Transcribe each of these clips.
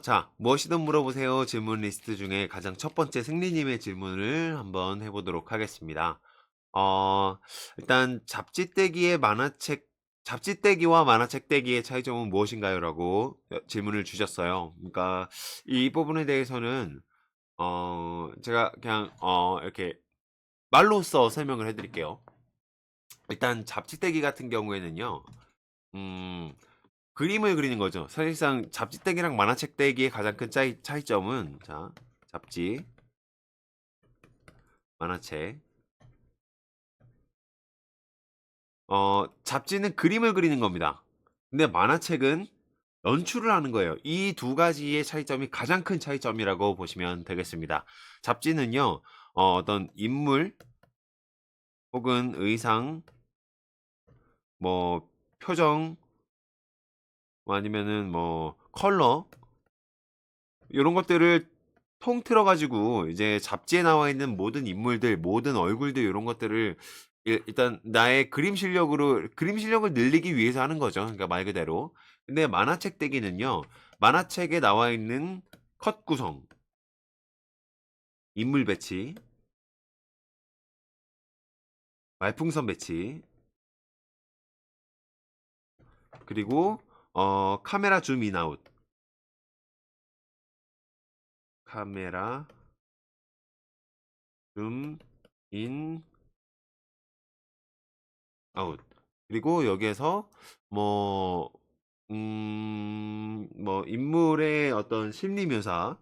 자, 무엇이든 물어보세요. 질문 리스트 중에 가장 첫 번째 승리님의 질문을 한번 해보도록 하겠습니다. 어, 일단 잡지떼기와 만화책 떼기의 차이점은 무엇인가요? 라고 질문을 주셨어요. 그러니까 이 부분에 대해서는 제가 그냥 이렇게 말로써 설명을 해드릴게요. 일단 잡지떼기 같은 경우에는요, 음, 그림을 그리는 거죠. 사실상 잡지 떼기랑 만화책 떼기의 가장 큰 차이점은 잡지, 만화책. 잡지는 그림을 그리는 겁니다. 근데 만화책은 연출을 하는 거예요. 이 두 가지의 차이점이 가장 큰 차이점이라고 보시면 되겠습니다. 잡지는요, 어떤 인물 혹은 의상, 뭐 표정, 뭐 아니면은 뭐 컬러 이런 것들을 통틀어 가지고 이제 잡지에 나와 있는 모든 인물들, 모든 얼굴들 이런 것들을 일단 나의 그림 실력을 늘리기 위해서 하는 거죠. 그러니까 말 그대로. 근데 만화책 떼기는요. 만화책에 나와 있는 컷 구성, 인물 배치, 말풍선 배치, 그리고 카메라 줌 인 아웃. 카메라 줌 인 아웃. 그리고 여기에서 뭐 뭐 인물의 어떤 심리 묘사,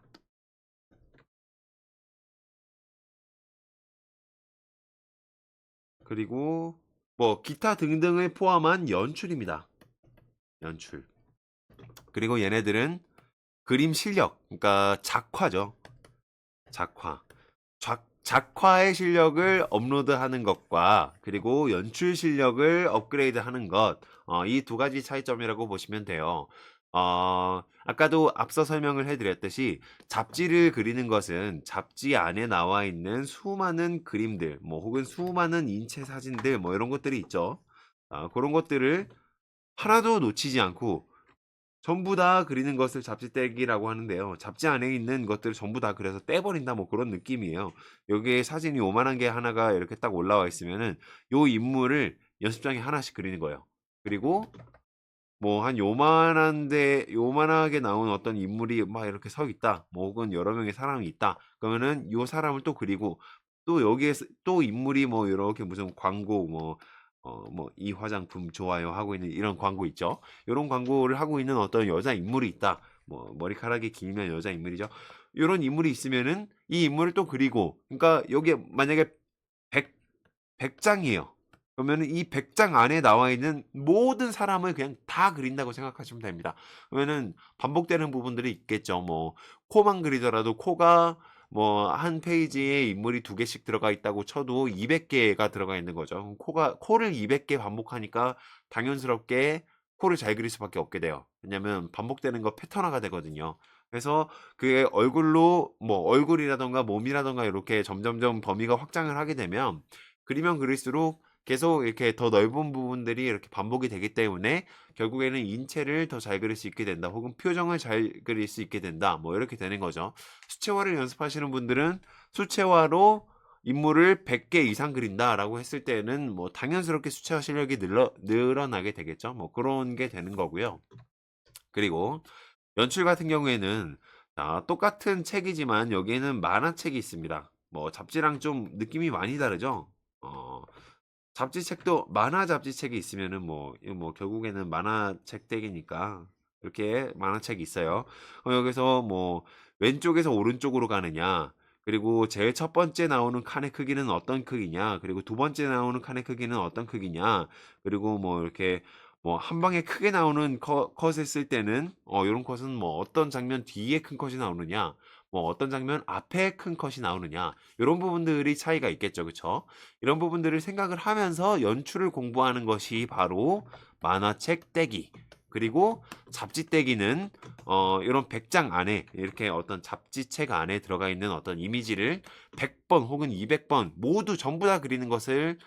그리고 뭐 기타 등등을 포함한 연출입니다. 연출. 그리고 얘네들은 그림 실력, 그러니까 작화죠. 작화. 작화의 실력을 업로드하는 것과 그리고 연출 실력을 업그레이드하는 것, 이 두 가지 차이점이라고 보시면 돼요. 아까도 앞서 설명을 해드렸듯이 잡지를 그리는 것은 잡지 안에 나와 있는 수많은 그림들, 뭐 혹은 수많은 인체 사진들, 뭐 이런 것들이 있죠. 그런 것들을 하나도 놓치지 않고 전부 다 그리는 것을 잡지 떼기라고 하는데요. 잡지 안에 있는 것들을 전부 다 그려서 떼버린다 뭐 그런 느낌이에요. 여기에 사진이 요만한 게 하나가 이렇게 딱 올라와 있으면은 요 인물을 연습장에 하나씩 그리는 거예요. 그리고 뭐 한 요만하게 나온 어떤 인물이 막 이렇게 서 있다. 뭐 혹은 여러 명의 사람이 있다. 그러면은 요 사람을 또 그리고 또 여기에서 또 인물이 뭐 이렇게 무슨 광고 뭐 이 화장품 좋아요 하고 있는 이런 광고 있죠. 이런 광고를 하고 있는 어떤 여자 인물이 있다. 뭐 머리카락이 길면 여자 인물이죠. 이런 인물이 있으면은 이 인물을 또 그리고 그러니까 여기에 만약에 100, 100장이에요. 그러면은 이 100장 안에 나와 있는 모든 사람을 그냥 다 그린다고 생각하시면 됩니다. 그러면은 반복되는 부분들이 있겠죠. 뭐 코만 그리더라도 코가 뭐 한 페이지에 인물이 두 개씩 들어가 있다고 쳐도 200개가 들어가 있는 거죠. 그럼 코를 200개 반복하니까 당연스럽게 코를 잘 그릴 수밖에 없게 돼요. 왜냐면 반복되는 거 패턴화가 되거든요. 그래서 그게 얼굴로 뭐 얼굴이라던가 몸이라던가 이렇게 점점점 범위가 확장을 하게 되면 그리면 그릴수록 계속 이렇게 더 넓은 부분들이 이렇게 반복이 되기 때문에 결국에는 인체를 더 잘 그릴 수 있게 된다. 혹은 표정을 잘 그릴 수 있게 된다. 뭐 이렇게 되는 거죠. 수채화를 연습하시는 분들은 수채화로 인물을 100개 이상 그린다라고 했을 때는 뭐 당연스럽게 수채화 실력이 늘어나게 되겠죠. 뭐 그런 게 되는 거고요. 그리고 연출 같은 경우에는 똑같은 책이지만 여기에는 만화책이 있습니다. 뭐 잡지랑 좀 느낌이 많이 다르죠. 어, 잡지책도 만화 잡지책이 있으면은 뭐 결국에는 만화책 댁이니까 이렇게 만화책이 있어요. 여기서 뭐 왼쪽에서 오른쪽으로 가느냐, 그리고 제일 첫 번째 나오는 칸의 크기는 어떤 크기냐, 그리고 두 번째 나오는 칸의 크기는 어떤 크기냐, 그리고 뭐 이렇게 뭐 한 방에 크게 나오는 컷을 쓸 때는 이런 컷은 뭐 어떤 장면 뒤에 큰 컷이 나오느냐, 뭐 어떤 장면 앞에 큰 컷이 나오느냐, 이런 부분들이 차이가 있겠죠, 그쵸? 이런 부분들을 생각을 하면서 연출을 공부하는 것이 바로 만화책 떼기. 그리고 잡지 떼기는 이런 100장 안에 이렇게 어떤 잡지책 안에 들어가 있는 어떤 이미지를 100번 혹은 200번 모두 전부 다 그리는 것을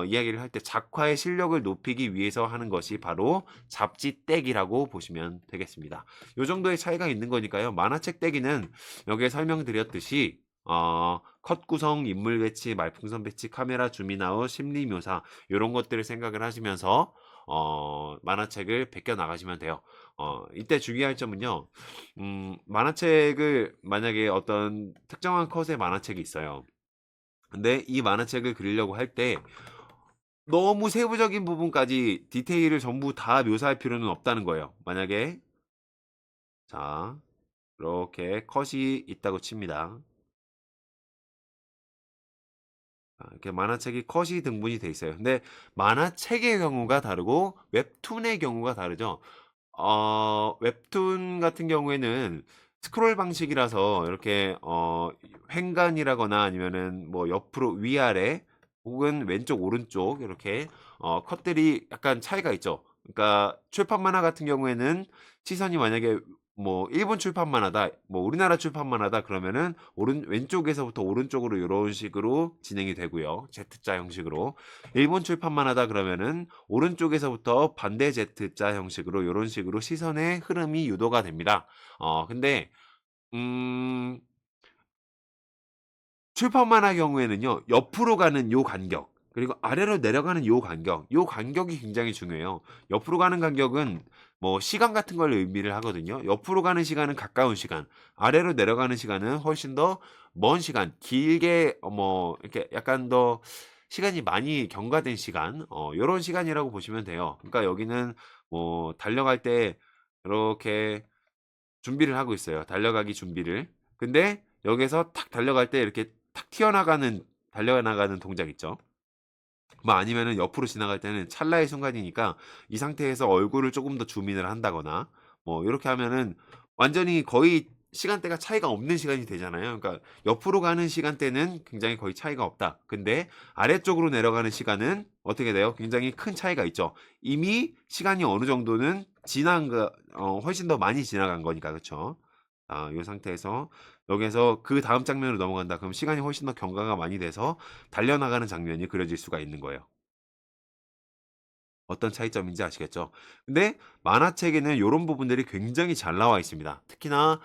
이야기를 할 때 작화의 실력을 높이기 위해서 하는 것이 바로 잡지 떼기라고 보시면 되겠습니다. 요 정도의 차이가 있는 거니까요. 만화책 떼기는 여기에 설명드렸듯이 컷 구성, 인물 배치, 말풍선 배치, 카메라 줌인아웃, 심리 묘사 이런 것들을 생각을 하시면서 만화책을 베껴 나가시면 돼요. 이때 주의할 점은요. 만화책을 만약에 어떤 특정한 컷의 만화책이 있어요. 근데 이 만화책을 그리려고 할 때 너무 세부적인 부분까지 디테일을 전부 다 묘사할 필요는 없다는 거예요. 만약에 자 이렇게 컷이 있다고 칩니다. 이렇게 만화책이 컷이 등분이 돼 있어요. 근데 만화책의 경우가 다르고 웹툰의 경우가 다르죠. 웹툰 같은 경우에는 스크롤 방식이라서 이렇게 횡간이라거나 아니면은 뭐 옆으로 위아래 혹은 왼쪽 오른쪽 이렇게 컷들이 약간 차이가 있죠. 그러니까 출판 만화 같은 경우에는 시선이 만약에 뭐 일본 출판 만화다, 뭐 우리나라 출판 만화다 그러면은 왼쪽에서부터 오른쪽으로 이런 식으로 진행이 되고요. Z자 형식으로. 일본 출판 만화다 그러면은 오른쪽에서부터 반대 Z자 형식으로 이런 식으로 시선의 흐름이 유도가 됩니다. 근데 음, 출판 만화 경우에는요. 옆으로 가는 요 간격 그리고 아래로 내려가는 요 간격이 굉장히 중요해요. 옆으로 가는 간격은 뭐 시간 같은 걸 의미를 하거든요. 옆으로 가는 시간은 가까운 시간, 아래로 내려가는 시간은 훨씬 더 먼 시간, 길게 뭐 이렇게 약간 더 시간이 많이 경과된 시간, 요런 시간이라고 보시면 돼요. 그러니까 여기는 뭐 달려갈 때 이렇게 준비를 하고 있어요. 달려가기 준비를. 근데 여기서 탁 달려갈 때 이렇게 탁 달려나가는 동작 있죠. 뭐 아니면은 옆으로 지나갈 때는 찰나의 순간이니까 이 상태에서 얼굴을 조금 더 줌인을 한다거나 뭐 이렇게 하면은 완전히 거의 시간대가 차이가 없는 시간이 되잖아요. 그러니까 옆으로 가는 시간대는 굉장히 거의 차이가 없다. 근데 아래쪽으로 내려가는 시간은 어떻게 돼요? 굉장히 큰 차이가 있죠. 이미 시간이 어느 정도는 훨씬 더 많이 지나간 거니까, 그쵸? 이 상태에서 여기에서 그 다음 장면으로 넘어간다. 그럼 시간이 훨씬 더 경과가 많이 돼서 달려나가는 장면이 그려질 수가 있는 거예요. 어떤 차이점인지 아시겠죠? 근데 만화책에는 이런 부분들이 굉장히 잘 나와 있습니다. 특히나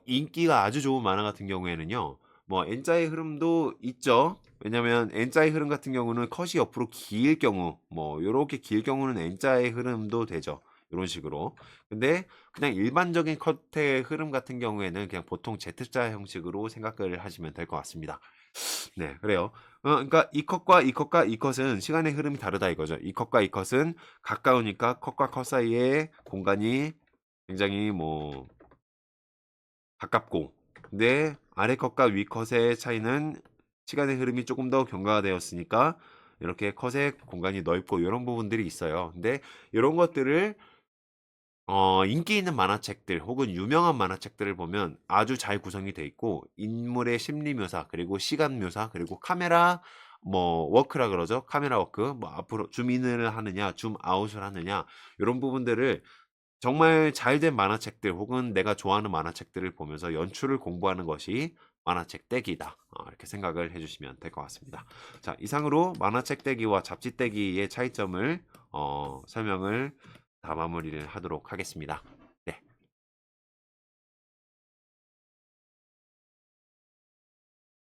인기가 아주 좋은 만화 같은 경우에는요. 뭐 N자의 흐름도 있죠. 왜냐면 N자의 흐름 같은 경우는 컷이 옆으로 길 경우 뭐 요렇게 길 경우는 N자의 흐름도 되죠. 이런 식으로. 근데 그냥 일반적인 컷의 흐름 같은 경우에는 그냥 보통 Z자 형식으로 생각을 하시면 될 것 같습니다. 네, 그래요. 그러니까 이 컷과 이 컷과 이 컷은 시간의 흐름이 다르다 이거죠. 이 컷과 이 컷은 가까우니까 컷과 컷 사이에 공간이 굉장히 뭐 가깝고, 근데 아래 컷과 위 컷의 차이는 시간의 흐름이 조금 더 경과가 되었으니까 이렇게 컷의 공간이 넓고 이런 부분들이 있어요. 근데 이런 것들을 인기 있는 만화책들 혹은 유명한 만화책들을 보면 아주 잘 구성이 돼 있고 인물의 심리 묘사 그리고 시간 묘사 그리고 카메라 뭐 워크라 그러죠. 카메라 워크 뭐 앞으로 줌인을 하느냐 줌 아웃을 하느냐 이런 부분들을 정말 잘 된 만화책들 혹은 내가 좋아하는 만화책들을 보면서 연출을 공부하는 것이 만화책 떼기다. 이렇게 생각을 해주시면 될 것 같습니다. 자, 이상으로 만화책 떼기와 잡지 떼기의 차이점을 설명을 다 마무리를 하도록 하겠습니다.